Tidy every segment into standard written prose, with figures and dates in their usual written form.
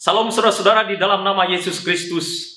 Salam saudara-saudara di dalam nama Yesus Kristus.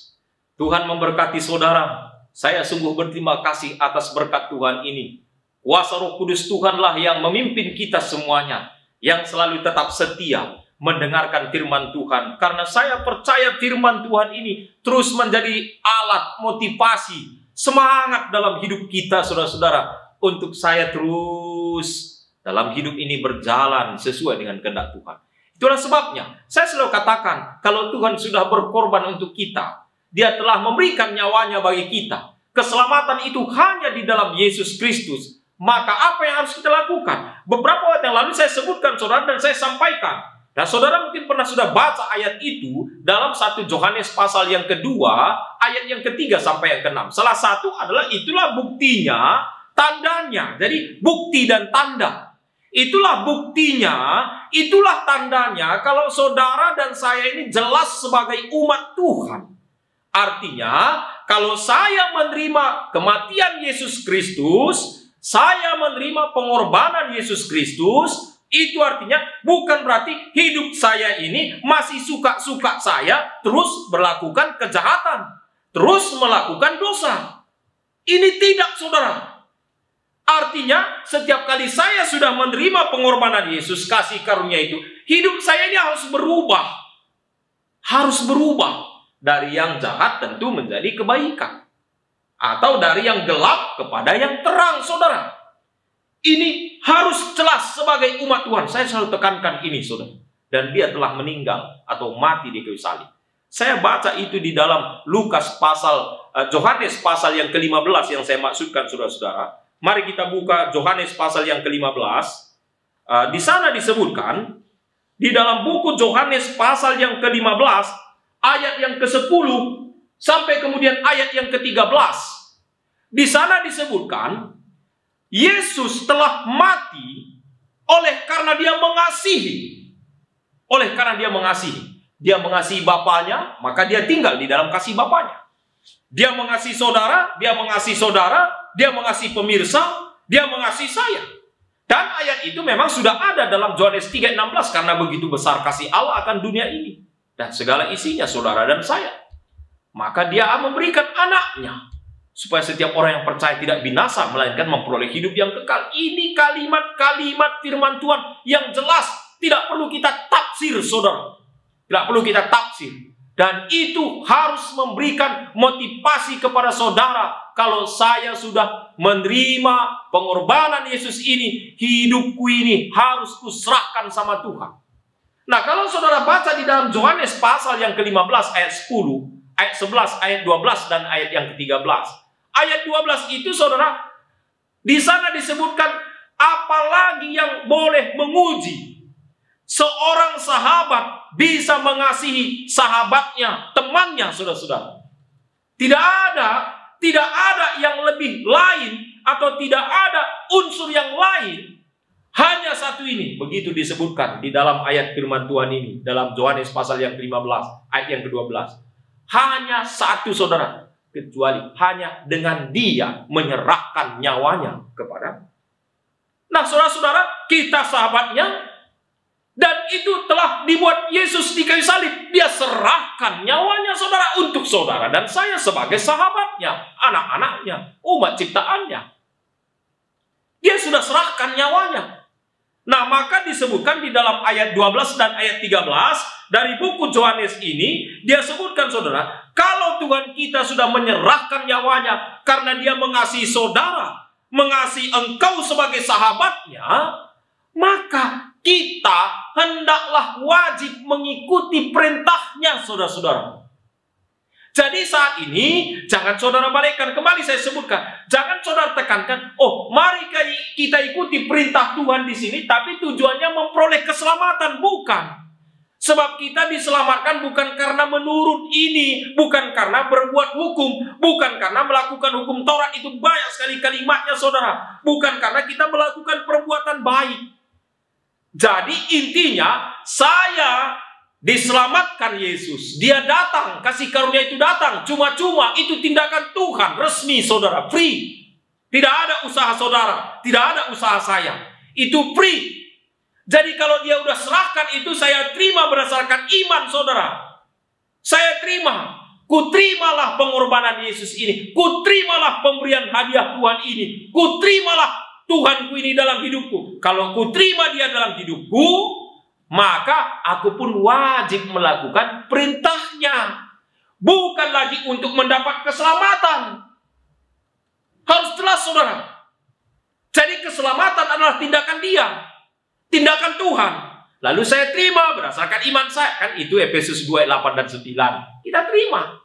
Tuhan memberkati saudara. Saya sungguh berterima kasih atas berkat Tuhan ini. Kuasa Roh Kudus Tuhanlah yang memimpin kita semuanya, yang selalu tetap setia mendengarkan firman Tuhan. Karena saya percaya firman Tuhan ini terus menjadi alat motivasi, semangat dalam hidup kita saudara-saudara. Untuk saya terus dalam hidup ini berjalan sesuai dengan kehendak Tuhan. Itulah sebabnya saya selalu katakan, kalau Tuhan sudah berkorban untuk kita, Dia telah memberikan nyawanya bagi kita. Keselamatan itu hanya di dalam Yesus Kristus. Maka apa yang harus kita lakukan? Beberapa waktu yang lalu saya sebutkan saudara dan saya sampaikan. Dan saudara mungkin pernah sudah baca ayat itu dalam 1 Yohanes pasal yang kedua, ayat yang ketiga sampai yang keenam. Salah satu adalah itulah buktinya, tandanya. Jadi bukti dan tanda. Itulah buktinya, itulah tandanya kalau saudara dan saya ini jelas sebagai umat Tuhan. Artinya, kalau saya menerima kematian Yesus Kristus, saya menerima pengorbanan Yesus Kristus, itu artinya bukan berarti hidup saya ini masih suka-suka saya terus melakukan kejahatan, terus melakukan dosa. Ini tidak, saudara. Artinya, setiap kali saya sudah menerima pengorbanan Yesus, kasih karunia itu, hidup saya ini harus berubah. Harus berubah. Dari yang jahat tentu menjadi kebaikan. Atau dari yang gelap kepada yang terang, saudara. Ini harus jelas sebagai umat Tuhan. Saya selalu tekankan ini, saudara. Dan Dia telah meninggal atau mati di kayu salib. Saya baca itu di dalam Yohanes pasal yang ke-15 yang saya maksudkan, saudara-saudara. Mari kita buka Yohanes pasal yang ke-15. Di sana disebutkan, di dalam buku Yohanes pasal yang ke-15, ayat yang ke-10, sampai kemudian ayat yang ke-13. Di sana disebutkan, Yesus telah mati karena Dia mengasihi. Oleh karena Dia mengasihi. Dia mengasihi Bapaknya, maka Dia tinggal di dalam kasih Bapaknya. Dia mengasihi saudara, Dia mengasihi saudara, Dia mengasihi pemirsa, Dia mengasihi saya. Dan ayat itu memang sudah ada dalam Yohanes 3:16, karena begitu besar kasih Allah akan dunia ini dan segala isinya, saudara dan saya. Maka Dia memberikan anaknya, supaya setiap orang yang percaya tidak binasa, melainkan memperoleh hidup yang kekal. Ini kalimat-kalimat firman Tuhan yang jelas, tidak perlu kita tafsir, saudara. Tidak perlu kita tafsir. Dan itu harus memberikan motivasi kepada saudara. Kalau saya sudah menerima pengorbanan Yesus ini, hidupku ini harus kuserahkan sama Tuhan. Nah, kalau saudara baca di dalam Yohanes pasal yang ke-15 ayat 10, ayat 11, ayat 12, dan ayat yang ke-13. Ayat 12 itu, saudara, di sana disebutkan apalagi yang boleh menguji. Seorang sahabat bisa mengasihi sahabatnya, temannya, saudara-saudara. Tidak ada yang lebih lain, atau tidak ada unsur yang lain. Hanya satu ini, begitu disebutkan di dalam ayat firman Tuhan ini, dalam Yohanes pasal yang ke-15, ayat yang ke-12. Hanya satu, saudara, kecuali hanya dengan Dia menyerahkan nyawanya kepada. Nah, saudara-saudara, kita sahabatnya, dan itu telah dibuat Yesus di kayu salib. Dia serahkan nyawanya, saudara, untuk saudara dan saya sebagai sahabatnya, anak-anaknya, umat ciptaannya. Dia sudah serahkan nyawanya. Nah, maka disebutkan di dalam ayat 12 dan ayat 13 dari buku Yohanes ini, dia sebutkan, saudara, kalau Tuhan kita sudah menyerahkan nyawanya karena Dia mengasihi saudara, mengasihi engkau sebagai sahabatnya, maka kita hendaklah wajib mengikuti perintahnya, saudara-saudara. Jadi saat ini, jangan saudara balikkan, kembali saya sebutkan, jangan saudara tekankan, oh mari kita ikuti perintah Tuhan di sini, tapi tujuannya memperoleh keselamatan. Bukan. Sebab kita diselamatkan bukan karena menurut ini, bukan karena berbuat hukum, bukan karena melakukan hukum Taurat, itu banyak sekali kalimatnya, saudara. Bukan karena kita melakukan perbuatan baik. Jadi intinya, saya diselamatkan Yesus. Dia datang, kasih karunia itu datang cuma-cuma. Itu tindakan Tuhan, resmi, saudara, free. Tidak ada usaha saudara, tidak ada usaha saya. Itu free. Jadi kalau dia udah serahkan itu, saya terima berdasarkan iman saudara. Saya terima. Kuterimalah pengorbanan Yesus ini. Kuterimalah pemberian hadiah Tuhan ini. Kuterimalah Tuhanku ini dalam hidupku. Kalau kuterima dia dalam hidupku, maka aku pun wajib melakukan perintahnya. Bukan lagi untuk mendapat keselamatan. Harus jelas saudara. Jadi keselamatan adalah tindakan dia. Tindakan Tuhan. Lalu saya terima berdasarkan iman saya. Kan itu Efesus 2 ayat 8 dan 9. Kita terima.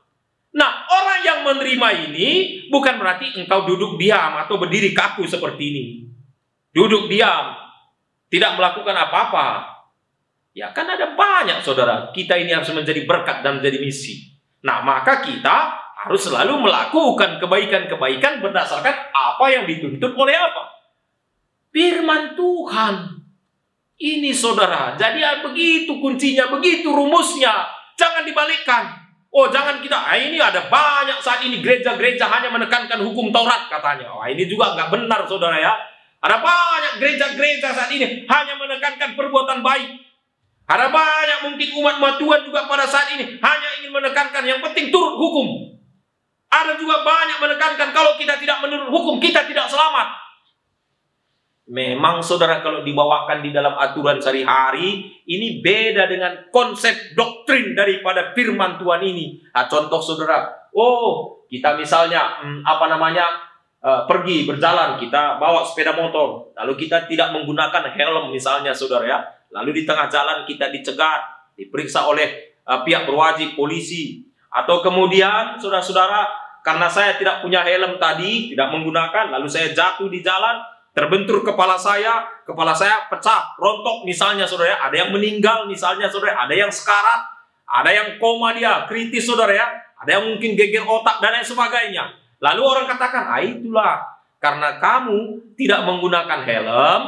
Nah, orang yang menerima ini bukan berarti engkau duduk diam atau berdiri kaku seperti ini. Duduk diam. Tidak melakukan apa-apa. Ya kan ada banyak saudara. Kita ini harus menjadi berkat dan menjadi misi. Nah, maka kita harus selalu melakukan kebaikan-kebaikan berdasarkan apa yang dituntut oleh apa? Firman Tuhan. Ini saudara, jadi begitu kuncinya, begitu rumusnya. Jangan dibalikkan. Oh, jangan kita, ini ada banyak saat ini gereja-gereja hanya menekankan hukum Taurat katanya. Wah, ini juga nggak benar saudara ya. Ada banyak gereja-gereja saat ini hanya menekankan perbuatan baik. Ada banyak mungkin umat Tuhan juga pada saat ini hanya ingin menekankan yang penting turut hukum. Ada juga banyak menekankan kalau kita tidak menurut hukum, kita tidak selamat. Memang saudara kalau dibawakan di dalam aturan sehari-hari, ini beda dengan konsep doktrin daripada firman Tuhan ini. Nah, contoh saudara, kita misalnya pergi berjalan, kita bawa sepeda motor, lalu kita tidak menggunakan helm misalnya saudara ya. Lalu di tengah jalan kita dicegat, diperiksa oleh pihak berwajib, polisi. Atau kemudian saudara-saudara, karena saya tidak punya helm tadi, tidak menggunakan, lalu saya jatuh di jalan, terbentur kepala saya pecah, rontok misalnya saudara ya. Ada yang meninggal misalnya saudara, ada yang sekarat, ada yang koma dia, kritis saudara ya. Ada yang mungkin geger otak dan lain sebagainya. Lalu orang katakan, itulah karena kamu tidak menggunakan helm,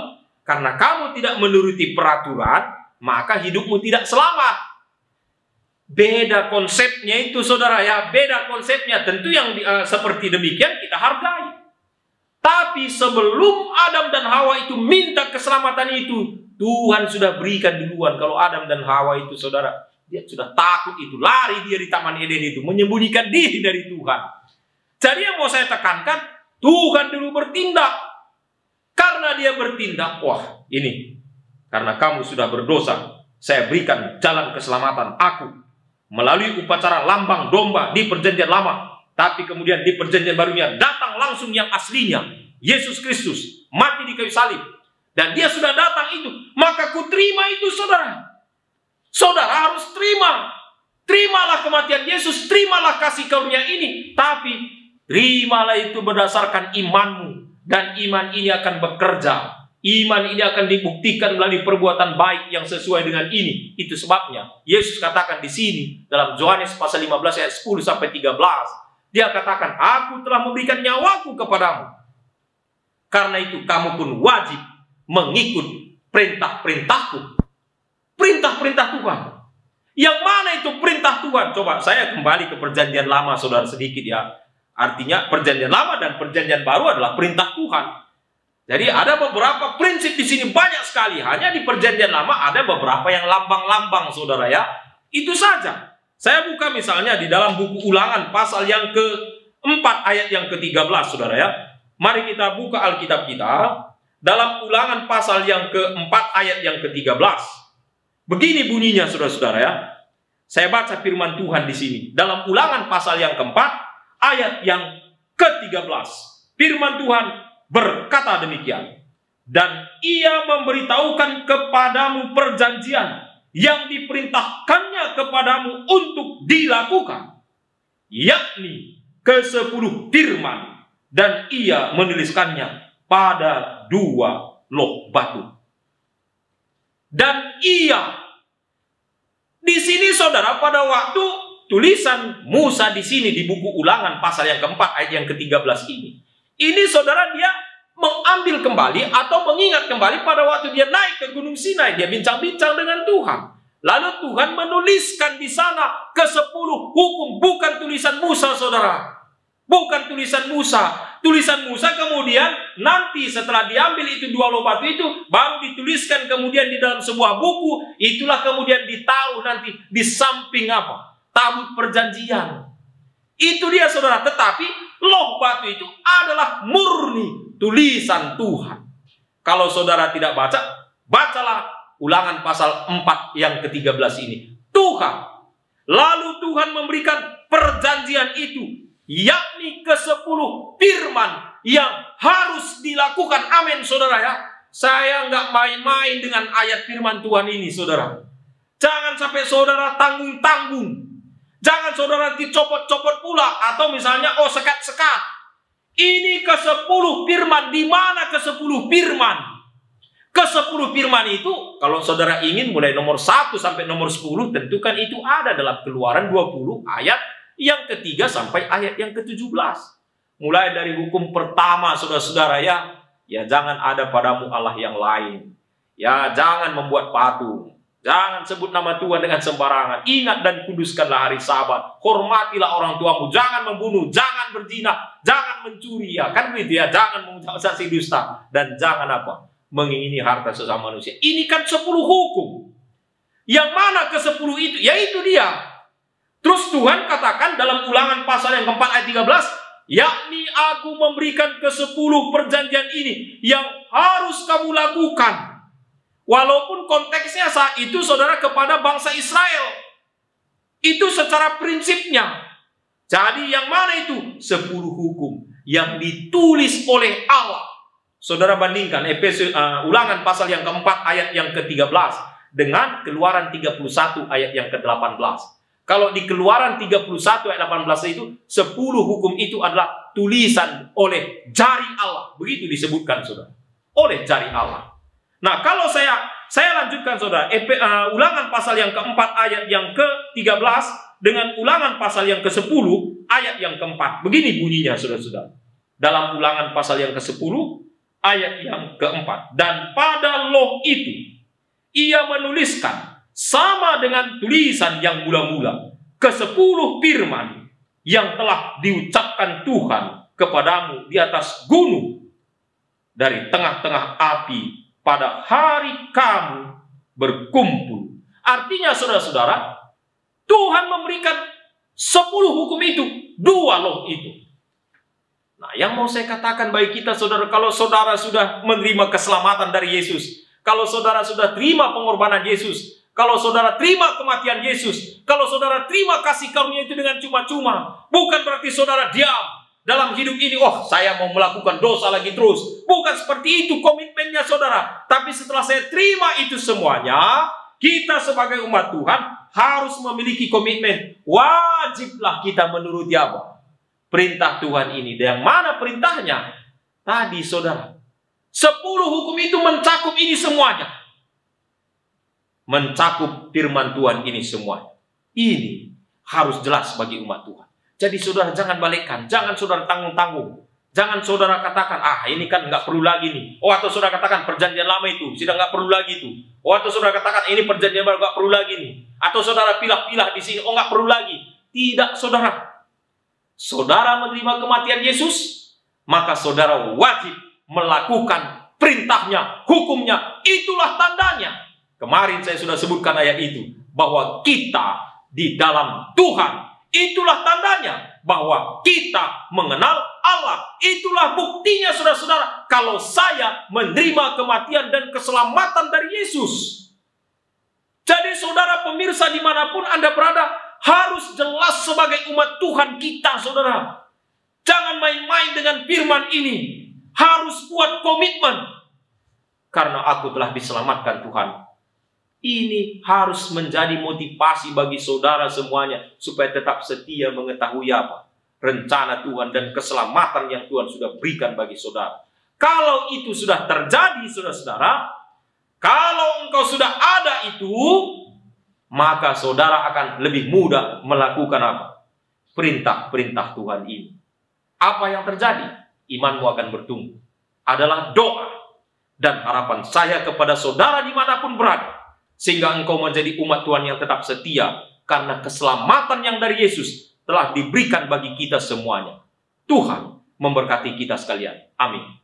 karena kamu tidak menuruti peraturan, maka hidupmu tidak selamat. Beda konsepnya itu saudara ya, beda konsepnya. Tentu yang seperti demikian kita hargai. Tapi sebelum Adam dan Hawa itu minta keselamatan itu, Tuhan sudah berikan duluan. Kalau Adam dan Hawa itu saudara, dia sudah takut itu, lari dia di Taman Eden itu, menyembunyikan diri dari Tuhan. Jadi yang mau saya tekankan, Tuhan dulu bertindak. Karena dia bertindak, ini karena kamu sudah berdosa, saya berikan jalan keselamatan aku melalui upacara lambang domba di perjanjian lama. Tapi kemudian di perjanjian barunya datang langsung yang aslinya, Yesus Kristus mati di kayu salib. Dan dia sudah datang itu, maka ku terima itu saudara. Saudara harus terima. Terimalah kematian Yesus, terimalah kasih karunia ini. Tapi terimalah itu berdasarkan imanmu. Dan iman ini akan bekerja. Iman ini akan dibuktikan melalui perbuatan baik yang sesuai dengan ini. Itu sebabnya Yesus katakan di sini dalam Yohanes pasal 15 ayat 10 sampai 13. Dia katakan, aku telah memberikan nyawaku kepadamu. Karena itu kamu pun wajib mengikut perintah-perintahku. Perintah-perintah Tuhan. Yang mana itu perintah Tuhan? Coba saya kembali ke perjanjian lama saudara sedikit ya. Artinya perjanjian lama dan perjanjian baru adalah perintah Tuhan. Jadi ada beberapa prinsip di sini banyak sekali. Hanya di perjanjian lama ada beberapa yang lambang-lambang saudara ya. Itu saja. Saya buka misalnya di dalam buku Ulangan pasal yang ke-4 ayat yang ke-13 saudara ya. Mari kita buka Alkitab kita dalam Ulangan pasal yang ke-4 ayat yang ke-13. Begini bunyinya saudara-saudara ya. Saya baca firman Tuhan di sini dalam Ulangan pasal yang ke-4 ayat yang ke-13. Firman Tuhan berkata demikian. Dan ia memberitahukan kepadamu perjanjian yang diperintahkannya kepadamu untuk dilakukan, yakni ke-10 firman, dan ia menuliskannya pada 2 loh batu. Dan ia di sini saudara, pada waktu tulisan Musa di sini di buku Ulangan pasal yang ke-4 ayat yang ke-13 ini saudara dia mengambil kembali atau mengingat kembali pada waktu dia naik ke Gunung Sinai, dia bincang-bincang dengan Tuhan. Lalu Tuhan menuliskan di sana ke-10 hukum, bukan tulisan Musa saudara. bukan tulisan Musa. Tulisan Musa kemudian nanti setelah diambil itu 2 loh batu itu, baru dituliskan kemudian di dalam sebuah buku. Itulah kemudian ditaruh nanti di samping apa? Tabut perjanjian. Itu dia saudara. Tetapi loh batu itu adalah murni tulisan Tuhan. Kalau saudara tidak baca, bacalah Ulangan pasal 4 yang ke-13 ini. Tuhan. Lalu Tuhan memberikan perjanjian itu, yakni ke-10 firman yang harus dilakukan. Amin saudara ya. Saya nggak main-main dengan ayat firman Tuhan ini saudara. Jangan sampai saudara tanggung-tanggung. Jangan saudara dicopot-copot pula. Atau misalnya sekat-sekat. Ini ke-10 firman. Di mana ke-10 firman? Ke-10 firman itu, kalau saudara ingin mulai nomor 1 sampai nomor 10, tentukan itu ada dalam Keluaran 20 ayat yang ke-3 sampai ayat yang ke-17. Mulai dari hukum pertama saudara-saudara ya. Ya jangan ada padamu Allah yang lain. Ya jangan membuat patung. Jangan sebut nama Tuhan dengan sembarangan. Ingat dan kuduskanlah hari Sabat. Hormatilah orang tuamu. Jangan membunuh. Jangan berzina. Jangan mencuri. Ya kan begitu ya. Jangan mengucap saksi dusta. Dan jangan apa? Mengingini harta sesama manusia. Ini kan 10 hukum. Yang mana ke-10 itu? Yaitu dia. Terus Tuhan katakan dalam Ulangan pasal yang keempat ayat 13, yakni aku memberikan ke-10 perjanjian ini yang harus kamu lakukan. Walaupun konteksnya saat itu saudara kepada bangsa Israel. Itu secara prinsipnya. Jadi yang mana itu? 10 hukum yang ditulis oleh Allah. Saudara bandingkan Ulangan pasal yang keempat ayat yang ke-13 dengan Keluaran 31 ayat yang ke-18. Kalau di Keluaran 31 ayat 18 itu 10 hukum itu adalah tulisan oleh jari Allah. Begitu disebutkan saudara. Oleh jari Allah. Nah kalau saya lanjutkan saudara. Ulangan pasal yang keempat ayat yang ke-13 dengan Ulangan pasal yang ke-10 ayat yang keempat. Begini bunyinya saudara-saudara. Dalam Ulangan pasal yang ke-10 ayat yang keempat. Dan pada loh itu ia menuliskan sama dengan tulisan yang mula-mula ke-10 firman yang telah diucapkan Tuhan kepadamu di atas gunung dari tengah-tengah api pada hari kamu berkumpul. Artinya saudara-saudara, Tuhan memberikan 10 hukum itu, 2 loh itu. Nah, yang mau saya katakan bagi kita saudara, kalau saudara sudah menerima keselamatan dari Yesus, kalau saudara sudah terima pengorbanan Yesus, kalau saudara terima kematian Yesus, kalau saudara terima kasih karunia itu dengan cuma-cuma, bukan berarti saudara diam dalam hidup ini, saya mau melakukan dosa lagi terus. Bukan seperti itu komitmennya saudara. Tapi setelah saya terima itu semuanya, kita sebagai umat Tuhan harus memiliki komitmen. Wajiblah kita menuruti apa? Perintah Tuhan ini. Yang mana perintahnya? Tadi saudara, 10 hukum itu mencakup ini semuanya. Mencakup firman Tuhan ini semuanya. Ini harus jelas bagi umat Tuhan. Jadi saudara jangan balikkan. Jangan saudara tanggung-tanggung. Jangan saudara katakan, ini kan nggak perlu lagi nih. Atau saudara katakan perjanjian lama itu sudah nggak perlu lagi itu. Atau saudara katakan ini perjanjian baru nggak perlu lagi nih. Atau saudara pilah-pilah di sini, nggak perlu lagi. Tidak saudara. Saudara menerima kematian Yesus, maka saudara wajib melakukan perintahnya, hukumnya. Itulah tandanya. Kemarin saya sudah sebutkan ayat itu, bahwa kita di dalam Tuhan. Itulah tandanya bahwa kita mengenal Allah. Itulah buktinya saudara-saudara, kalau saya menerima kematian dan keselamatan dari Yesus. Jadi saudara pemirsa dimanapun Anda berada, harus jelas sebagai umat Tuhan kita saudara. Jangan main-main dengan firman ini. Harus buat komitmen. Karena aku telah diselamatkan Tuhan. Ini harus menjadi motivasi bagi saudara semuanya. Supaya tetap setia mengetahui apa? Rencana Tuhan dan keselamatan yang Tuhan sudah berikan bagi saudara. Kalau itu sudah terjadi saudara-saudara, kalau engkau sudah ada itu, maka saudara akan lebih mudah melakukan apa? Perintah-perintah Tuhan ini. Apa yang terjadi? Imanmu akan bertumbuh. Adalah doa dan harapan saya kepada saudara dimanapun berada. Sehingga engkau menjadi umat Tuhan yang tetap setia. Karena keselamatan yang dari Yesus telah diberikan bagi kita semuanya. Tuhan memberkati kita sekalian. Amin.